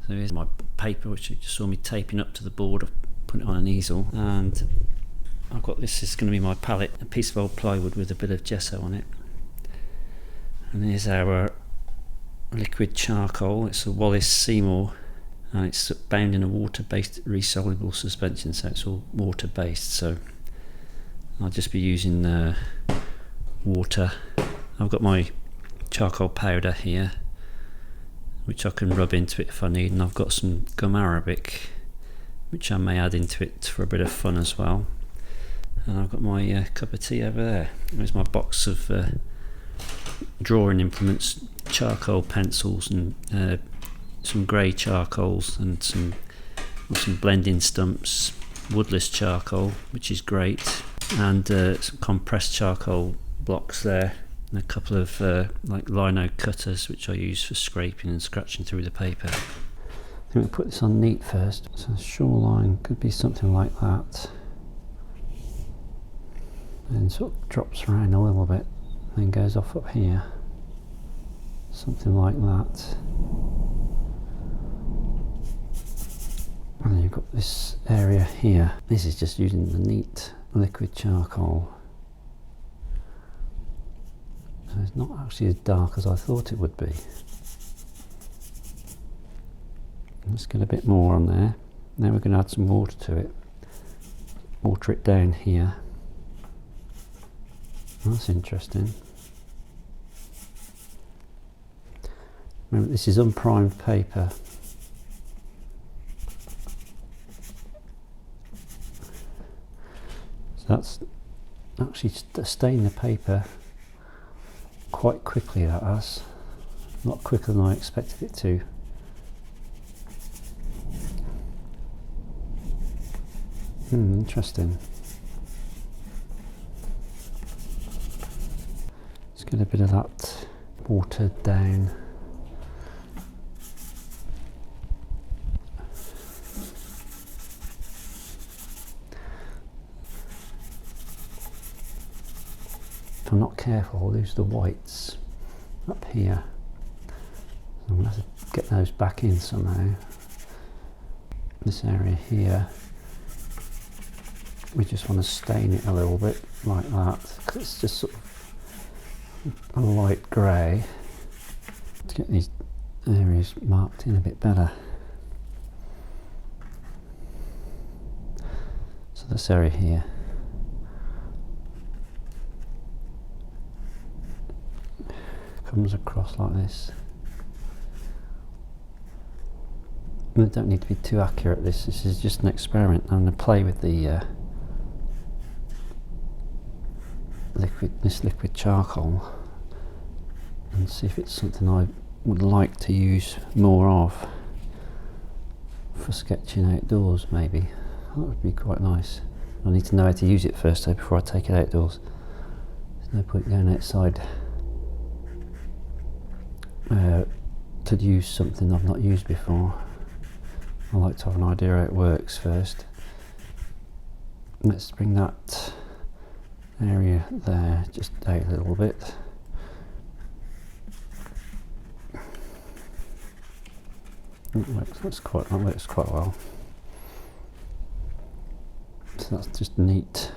So here's my paper, which you just saw me taping up to the board. I've put it on an easel, and I've got this is going to be my palette, a piece of old plywood with a bit of gesso on it. And here's our liquid charcoal. It's a Wallace Seymour, and it's bound in a water-based resoluble suspension, so it's all water-based. So I'll just be using water. I've got my charcoal powder here, which I can rub into it if I need, and I've got some gum arabic, which I may add into it for a bit of fun as well. And I've got my cup of tea over there. There's my box of drawing implements, charcoal pencils, and some grey charcoals, and some blending stumps, woodless charcoal, which is great, and some compressed charcoal blocks there, and a couple of like lino cutters, which I use for scraping and scratching through the paper. I think we'll put this on neat first. So the shoreline could be something like that, and sort of drops around a little bit, then goes off up here, something like that. And then you've got this area here. This is just using the neat liquid charcoal. So it's not actually as dark as I thought it would be. Let's get a bit more on there. Now we're going to add some water to it. Water it down here. That's interesting. Remember, this is unprimed paper. So that's actually staining the paper quite quickly, that has. A lot quicker than I expected it to. Interesting. Let's get a bit of that watered down. If I'm not careful, I'll lose the whites up here. I'm going to have to get those back in somehow. This area here, we just want to stain it a little bit like that, because it's just sort of a light grey, to get these areas marked in a bit better. So this area here, comes across like this. And I don't need to be too accurate. This is just an experiment. I'm going to play with the liquid charcoal and see if it's something I would like to use more of for sketching outdoors. Maybe that would be quite nice. I need to know how to use it first though before I take it outdoors. There's no point going outside to use something I've not used before. I like to have an idea how it works first. Let's bring that area there just out a little bit. That works quite well. So that's just neat.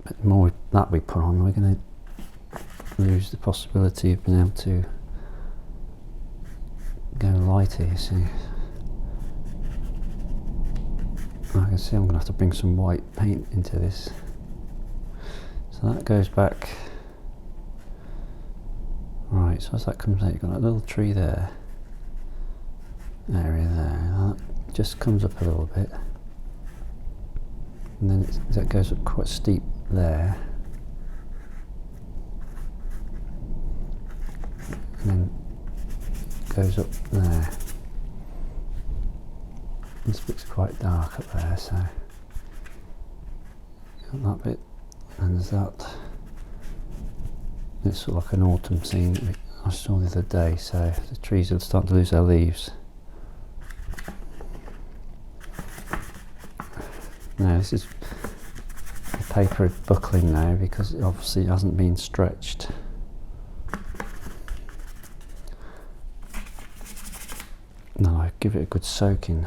But the more that we put on, we're going to lose the possibility of being able to go lighter, you see. I can see I'm going to have to bring some white paint into this. So that goes back. Right, so as that comes out, you've got that little tree there, area there. That just comes up a little bit. And then that goes up quite steep there. And then goes up there. This bit's quite dark up there, so got that bit, and there's that. It's sort of like an autumn scene that I saw the other day, so the trees are starting to lose their leaves. Now this is the paper buckling now because it obviously hasn't been stretched. give it a good soaking.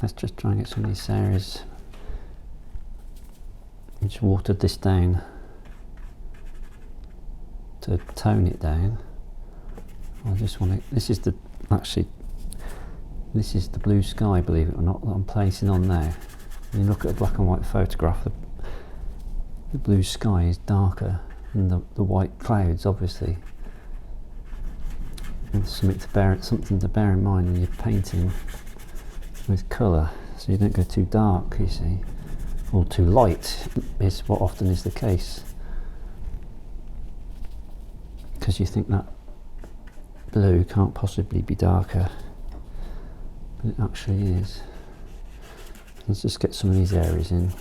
Let's just try and get some of these areas. I just watered this down to tone it down. I just want to, this is the blue sky, believe it or not, that I'm placing on now. When you look at a black and white photograph, the blue sky is darker than the white clouds, obviously. It's something to bear in mind when you're painting with colour, so you don't go too dark, you see, or too light is what often is the case, because you think that blue can't possibly be darker, but it actually is. Let's just get some of these areas in.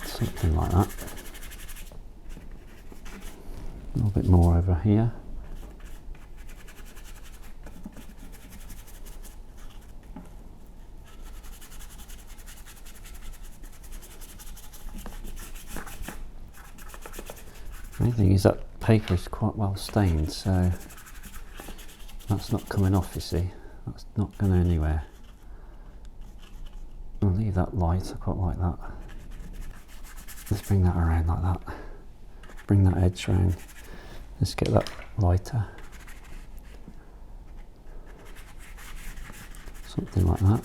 Something like that. A little bit more over here. The only thing is that paper is quite well stained, so that's not coming off, you see. That's not going anywhere. I'll leave that light, I quite like that. Let's bring that around like that. Bring that edge round. Let's get that lighter. Something like that.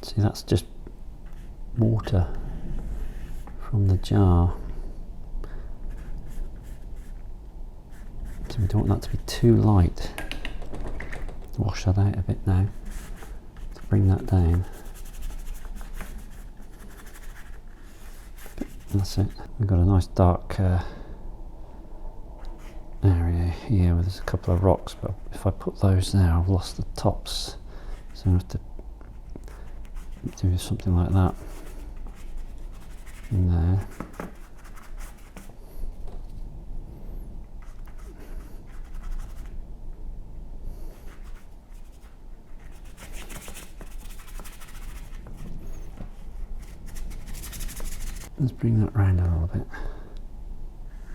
See, that's just water from the jar. So we don't want that to be too light. Wash that out a bit now to bring that down. That's it. We've got a nice dark area here where there's a couple of rocks, but if I put those there, I've lost the tops, so I have to do something like that in there. Let's bring that round a little bit.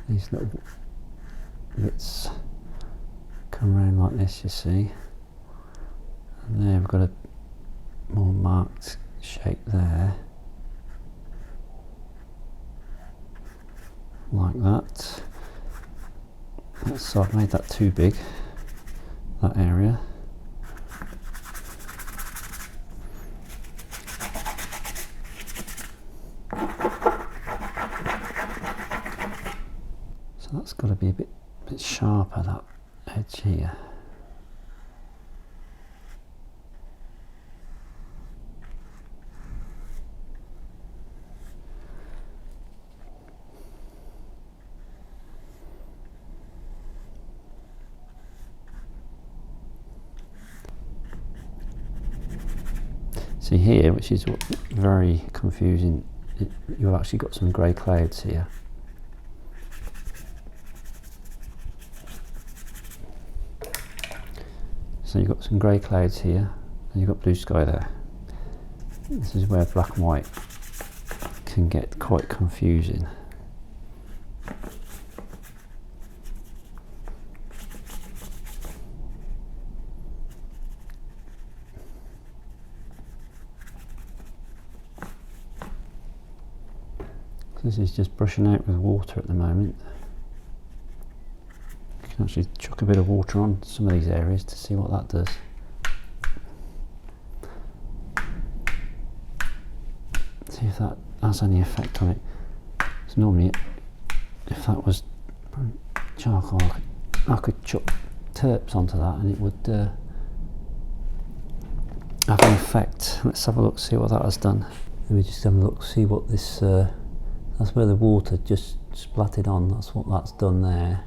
These little bits come round like this, you see. And there we've got a more marked shape there. Like that. So I've made that too big, that area. So that's got to be a bit sharper, that edge here. See here, which is very confusing, you've actually got some grey clouds here. So you've got some grey clouds here, and you've got blue sky there. This is where black and white can get quite confusing. This is just brushing out with water at the moment. You can actually chuck a bit of water on some of these areas to see what that does. See if that has any effect on it. So normally, if that was charcoal, I could chuck turps onto that and it would have an effect. Let's have a look, see what that has done. Let me just have a look, see what this, that's where the water just splattered on, that's what that's done there.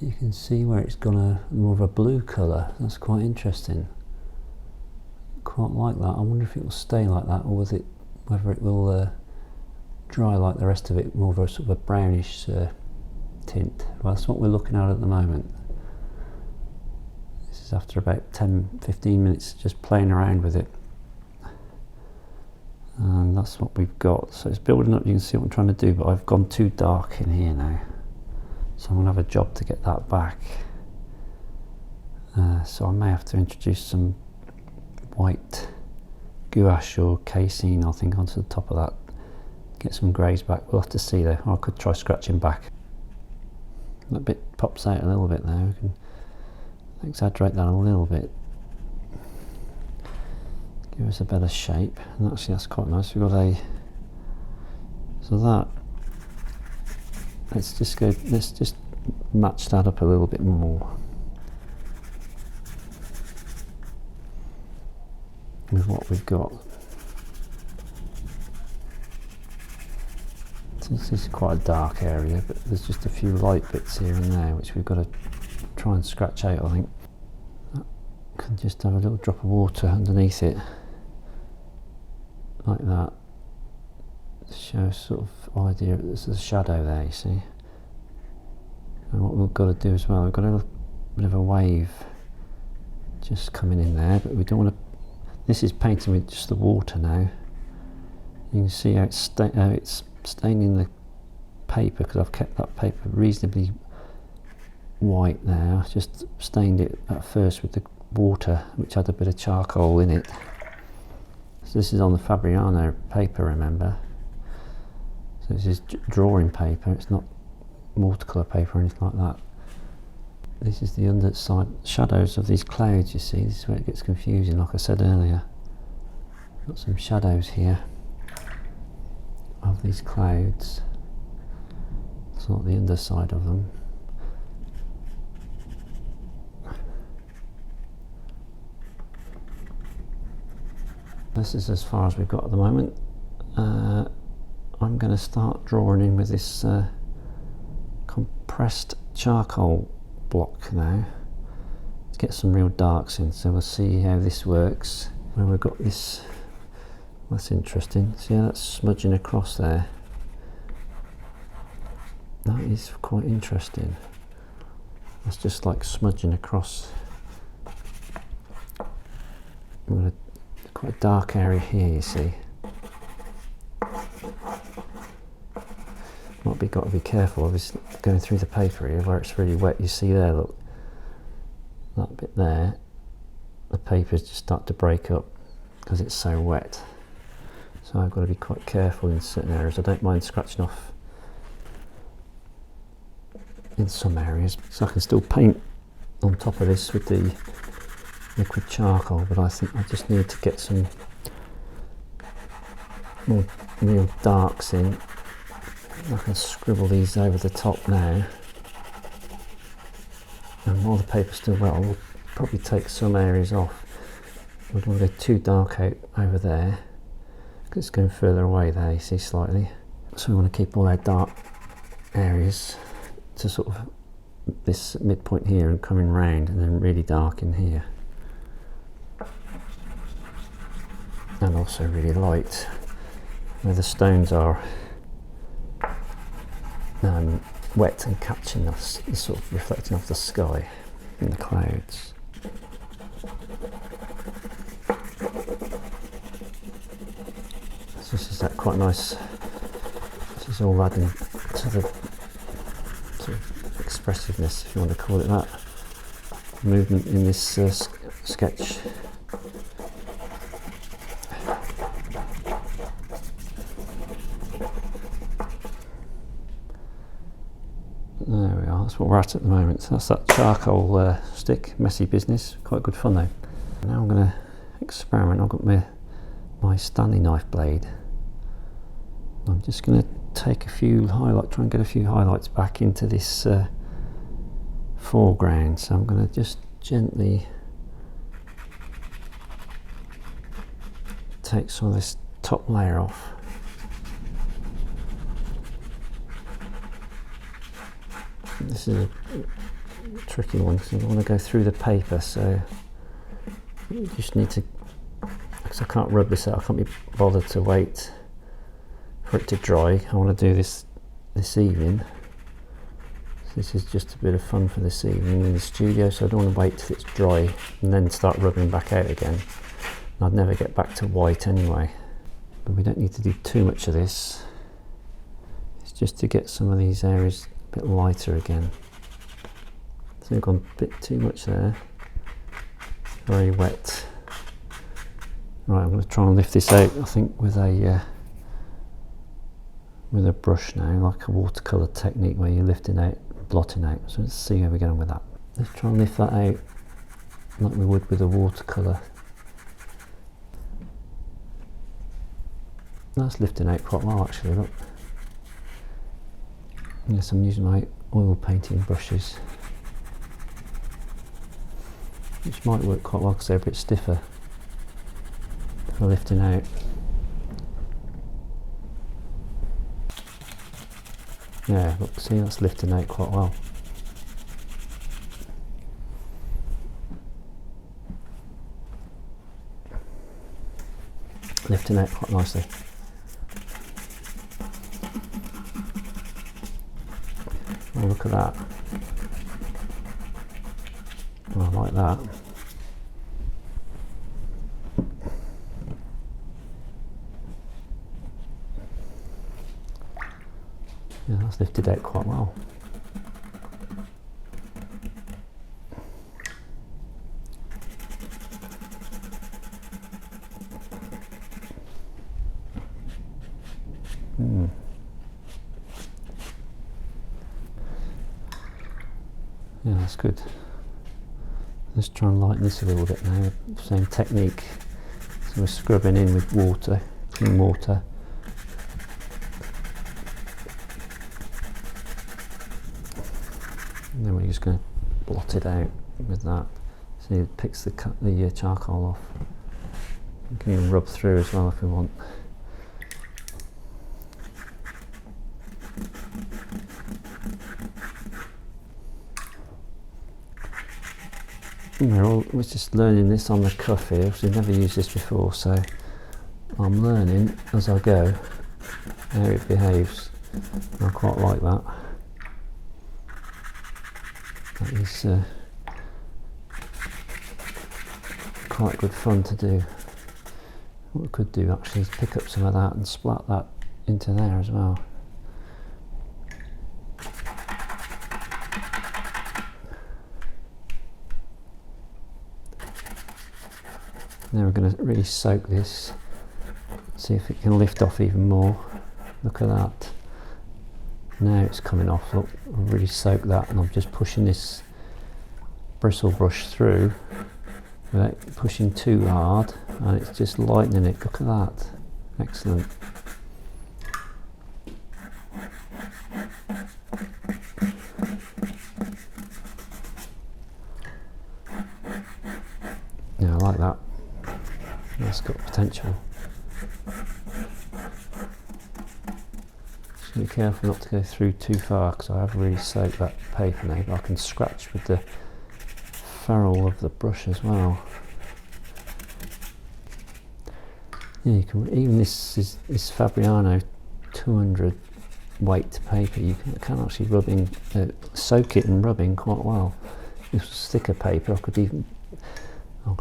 You can see where it's gone a more of a blue colour. That's quite interesting. Quite like that. I wonder if it will stay like that, or whether it will dry like the rest of it, more of a sort of a brownish tint. Well, that's what we're looking at the moment. This is after about 10-15 minutes just playing around with it, and that's what we've got. So it's building up. You can see what I'm trying to do, but I've gone too dark in here now, so I'm going to have a job to get that back. So I may have to introduce some white gouache or casein, I think, onto the top of that. Get some greys back. We'll have to see though. Or I could try scratching back. That bit pops out a little bit there. We can exaggerate that a little bit. Give us a better shape. And actually that's quite nice. We've got a... So that... Let's just match that up a little bit more with what we've got. This is quite a dark area, but there's just a few light bits here and there which we've got to try and scratch out, I think. That can just have a little drop of water underneath it, like that, to show sort of idea. There's a shadow there, you see. And what we've got to do as well, we've got a little bit of a wave just coming in there, but we don't want to... This is painting with just the water now. You can see how it's staining the paper, because I've kept that paper reasonably white now. Just stained it at first with the water, which had a bit of charcoal in it. So this is on the Fabriano paper, remember. So this is drawing paper, it's not watercolour paper or anything like that. This is the underside shadows of these clouds, you see. This is where it gets confusing, like I said earlier. Got some shadows here of these clouds. It's not the underside of them. This is as far as we've got at the moment. I'm going to start drawing in with this compressed charcoal block now to get some real darks in, so we'll see how this works. Where we've got this, that's interesting. See how that's smudging across there? That is quite interesting. That's just like smudging across. We've got quite a dark area here, you see. Got to be careful, obviously, going through the paper here where it's really wet. You see there, look, that bit there, the papers just start to break up because it's so wet. So I've got to be quite careful in certain areas. I don't mind scratching off in some areas, so I can still paint on top of this with the liquid charcoal, but I think I just need to get some more real darks in. I can scribble these over the top now, and while the paper's still wet, I'll probably take some areas off. I don't want to go too dark out over there because it's going further away there, you see, slightly. So we want to keep all our dark areas to sort of this midpoint here and coming round, and then really dark in here, and also really light where the stones are. Wet and catching us, sort of reflecting off the sky and the clouds. So this is that quite nice. This is all adding to the sort of expressiveness, if you want to call it that, movement in this sketch. There we are, that's what we're at the moment. So that's that charcoal stick, messy business, quite good fun though. Now I'm going to experiment. I've got my Stanley knife blade. I'm just going to take a few try and get a few highlights back into this foreground. So I'm going to just gently take some of this top layer off. This is a tricky one because I want to go through the paper, so you just need to, because I can't rub this out, I can't be bothered to wait for it to dry. I want to do this evening. So this is just a bit of fun for this evening in the studio, so I don't want to wait till it's dry and then start rubbing back out again. I'd never get back to white anyway. But we don't need to do too much of this. It's just to get some of these areas a bit lighter again. So we've gone a bit too much there. Very wet. Right, I'm going to try and lift this out, I think, with a brush now, like a watercolour technique where you're lifting out, blotting out. So let's see how we get on with that. Let's try and lift that out like we would with a watercolour. That's lifting out quite well actually, look. Yes, I'm using my oil painting brushes, which might work quite well because they're a bit stiffer for lifting out. Yeah, look, see, that's lifting out quite well. Lifting out quite nicely. Oh, look at that. Oh, I like that. Yeah, that's lifted out quite well. Yeah, that's good. Let's try and lighten this a little bit now. Same technique. So we're scrubbing in with water, clean water. And then we're just going to blot it out with that. See, it picks the charcoal off. We can even rub through as well if we want. We're just learning this on the cuff here, because we've never used this before, so I'm learning as I go how it behaves. I quite like that. That is quite good fun to do. What we could do actually is pick up some of that and splat that into there as well. Now we're going to really soak this, see if it can lift off even more. Look at that. Now it's coming off. Look, I've really soaked that, and I'm just pushing this bristle brush through without pushing too hard, and it's just lightening it. Look at that. Excellent. Yeah, I like that. That's got potential. Just be careful not to go through too far, because I have really soaked that paper now, but I can scratch with the ferrule of the brush as well. Yeah, you can, even this Fabriano 200 weight paper, you can actually rub in, soak it and rub in quite well. If this was thicker paper, I could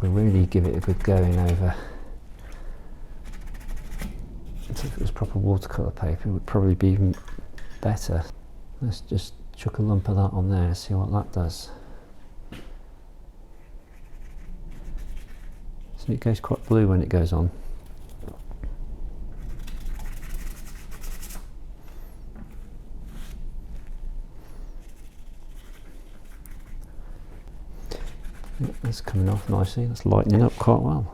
really give it a good going over. So if it was proper watercolour paper, it would probably be even better. Let's just chuck a lump of that on there and see what that does. So it goes quite blue when it goes on. That's coming off nicely, that's lightening up quite well.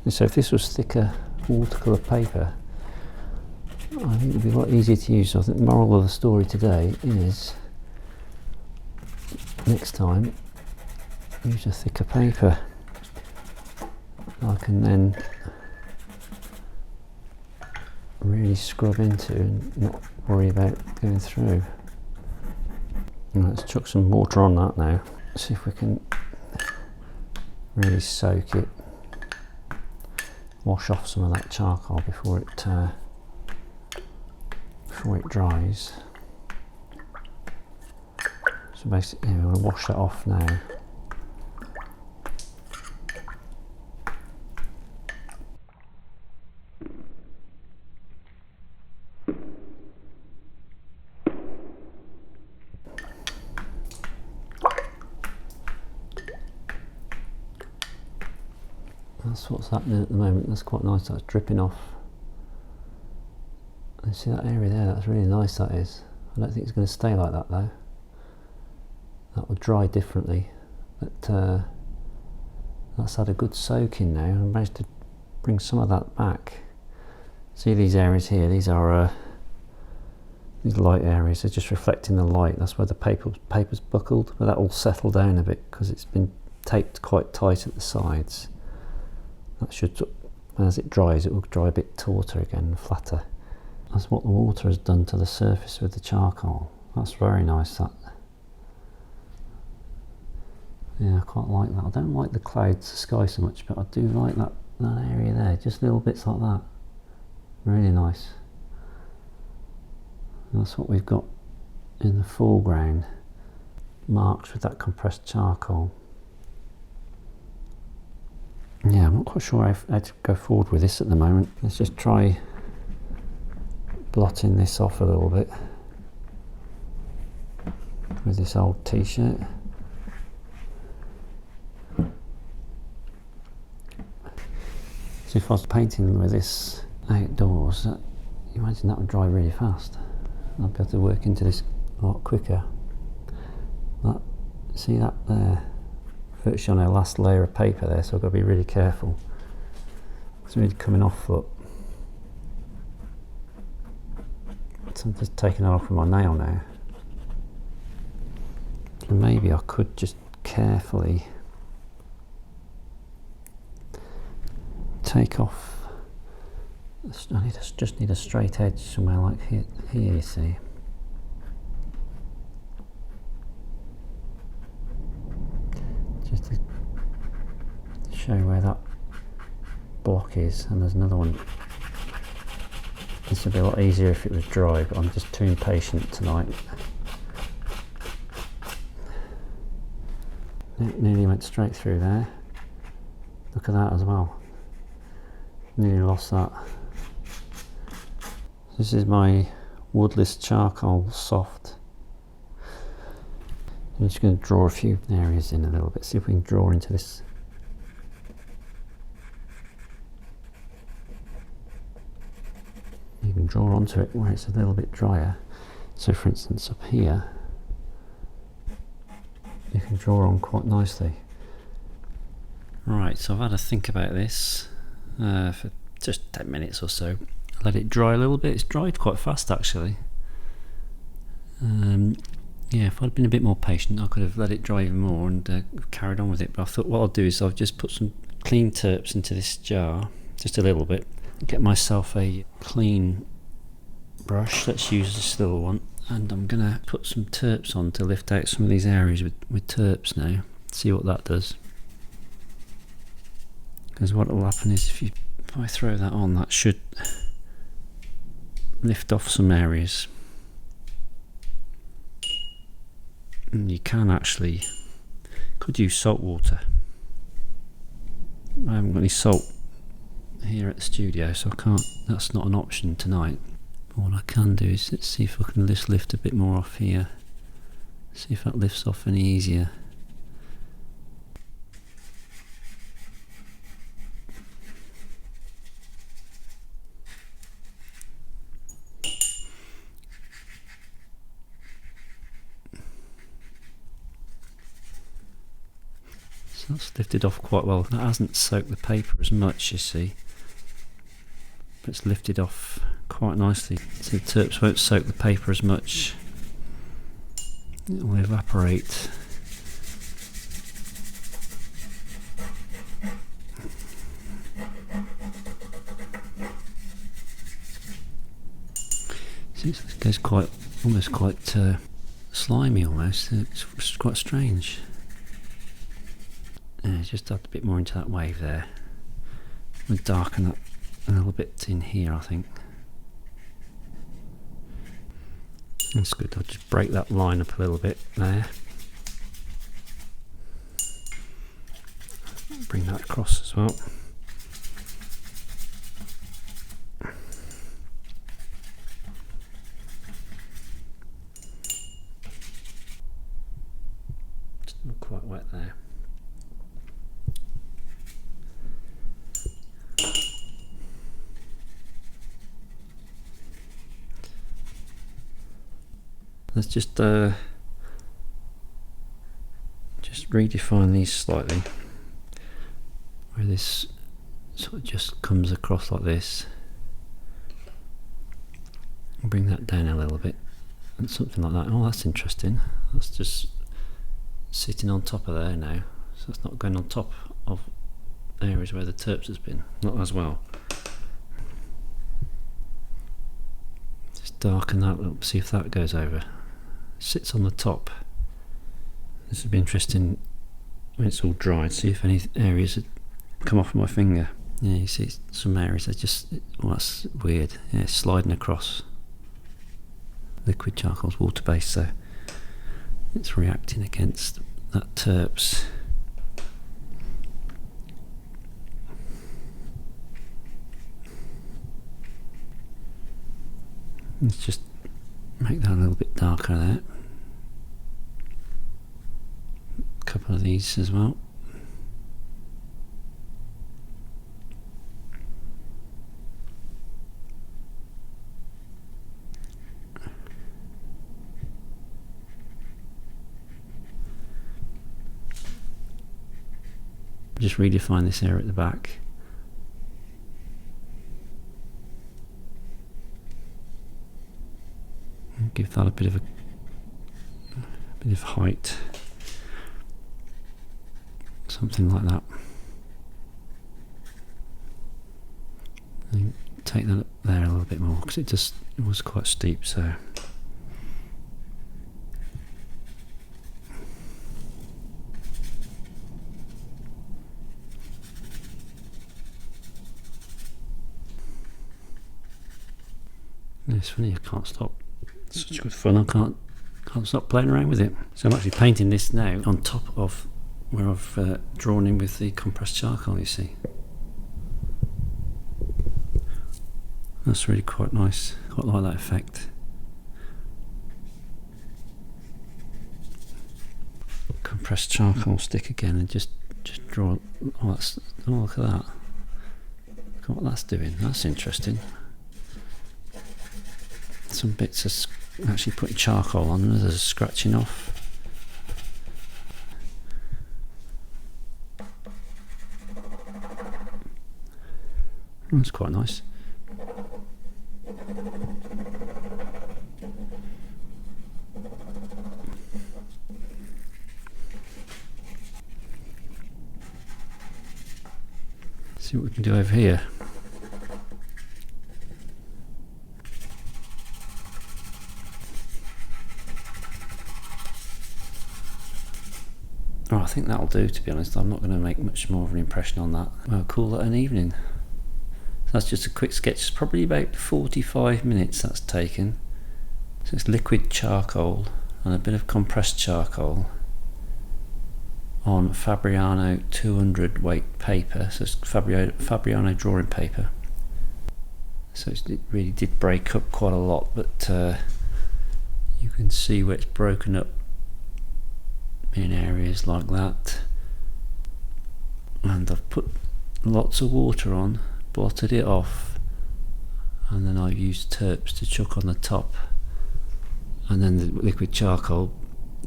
And so if this was thicker watercolour paper, I think it would be a lot easier to use. So I think the moral of the story today is, next time, use a thicker paper. I can then really scrub into and not worry about going through. Right, let's chuck some water on that now. See if we can really soak it, wash off some of that charcoal before it before it dries. So basically, we're going to wash that off now. That's what's happening at the moment. That's quite nice. That's dripping off. And see that area there? That's really nice. That is. I don't think it's going to stay like that though. That will dry differently. But that's had a good soak in now, and I managed to bring some of that back. See these areas here? These are these light areas. They're just reflecting the light. That's where the paper's buckled. But that will settle down a bit because it's been taped quite tight at the sides. That should, as it dries, it will dry a bit tauter again, flatter. That's what the water has done to the surface with the charcoal. That's very nice, that. Yeah, I quite like that. I don't like the clouds, the sky so much, but I do like that area there, just little bits like that. Really nice. And that's what we've got in the foreground, marked with that compressed charcoal. Yeah, I'm not quite sure how to go forward with this at the moment. Let's just try blotting this off a little bit with this old t-shirt. So if I was painting with this outdoors, you imagine that would dry really fast. I'd be able to work into this a lot quicker. But see that there? Virtually on our last layer of paper there, so I've got to be really careful. It's really coming off foot. So I'm just taking it off with my nail now. So maybe I could just carefully take off. I just need a straight edge somewhere like here, you see. Just to show where that block is, and there's another one. This would be a lot easier if it was dry, but I'm just too impatient tonight. It nearly went straight through there. Look at that as well. Nearly lost that. This is my woodless charcoal soft. I'm just going to draw a few areas in a little bit, see if we can draw into this. You can draw onto it where it's a little bit drier. So for instance up here, you can draw on quite nicely. Right, so I've had a think about this for just 10 minutes or so. Let it dry a little bit. It's dried quite fast actually. Yeah, if I'd been a bit more patient I could have let it dry even more and carried on with it, but I thought what I'll do is I'll just put some clean turps into this jar, just a little bit, get myself a clean brush. Let's use this little one, and I'm going to put some turps on to lift out some of these areas with turps now, see what that does. Because what will happen is if I throw that on, that should lift off some areas. And you can actually, could use salt water. I haven't got any salt here at the studio, so I can't, that's not an option tonight. But what I can do is, let's see if I can just lift a bit more off here. See if that lifts off any easier. That's lifted off quite well. That hasn't soaked the paper as much, you see, but it's lifted off quite nicely. So the turps won't soak the paper as much. It will evaporate. See, it goes almost quite slimy almost. It's quite strange. Just add a bit more into that wave there. We'll darken that a little bit in here, I think. That's good. I'll just break that line up a little bit there. Bring that across as well. Still quite wet there. Let's just redefine these slightly, where this sort of just comes across like this. Bring that down a little bit, and something like that. Oh, that's interesting. That's just sitting on top of there now, so it's not going on top of areas where the turps has been. Not as well. Just darken that up, see if that goes over. Sits on the top. This would be interesting when it's all dried, see if any areas had come off my finger. Yeah, you see some areas are just, well, that's weird. Yeah, it's sliding across. Liquid charcoal's water based, so it's reacting against that turps. Let's just make that a little bit darker there. A couple of these as well. Just redefine this area at the back. Give that a bit of height, something like that. And take that up there a little bit more, because it was quite steep. So it's funny, I can't stop. It's such good fun. I can't stop playing around with it. So I'm actually painting this now on top of where I've drawn in with the compressed charcoal, you see. That's really quite nice. Quite like that effect. Compressed charcoal stick again, and just draw. Oh, look at that. Look at what that's doing. That's interesting. Some bits are actually putting charcoal on, and others are scratching off. That's quite nice. See what we can do over here. Oh, I think that'll do, to be honest. I'm not going to make much more of an impression on that. I'll call it an evening. So that's just a quick sketch. It's probably about 45 minutes that's taken. So it's liquid charcoal and a bit of compressed charcoal on Fabriano 200 weight paper. So it's Fabriano drawing paper. So it really did break up quite a lot, but you can see where it's broken up in areas like that. And I've put lots of water on, blotted it off, and then I've used turps to chuck on the top, and then the liquid charcoal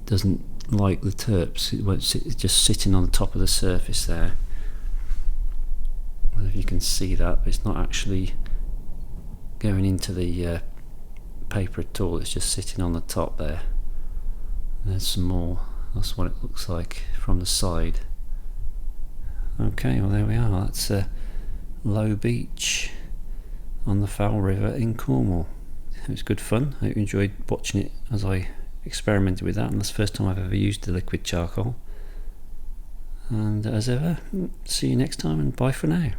doesn't like the turps. It won't sit, it's just sitting on the top of the surface there. I don't know if you can see that, but it's not actually going into the paper at all. It's just sitting on the top there. And there's some more. That's what it looks like from the side. Okay, well there we are. That's Loe Beach on the Fal River in Cornwall. It was good fun. I hope you enjoyed watching it as I experimented with that, and that's the first time I've ever used the liquid charcoal. And as ever, see you next time, and bye for now.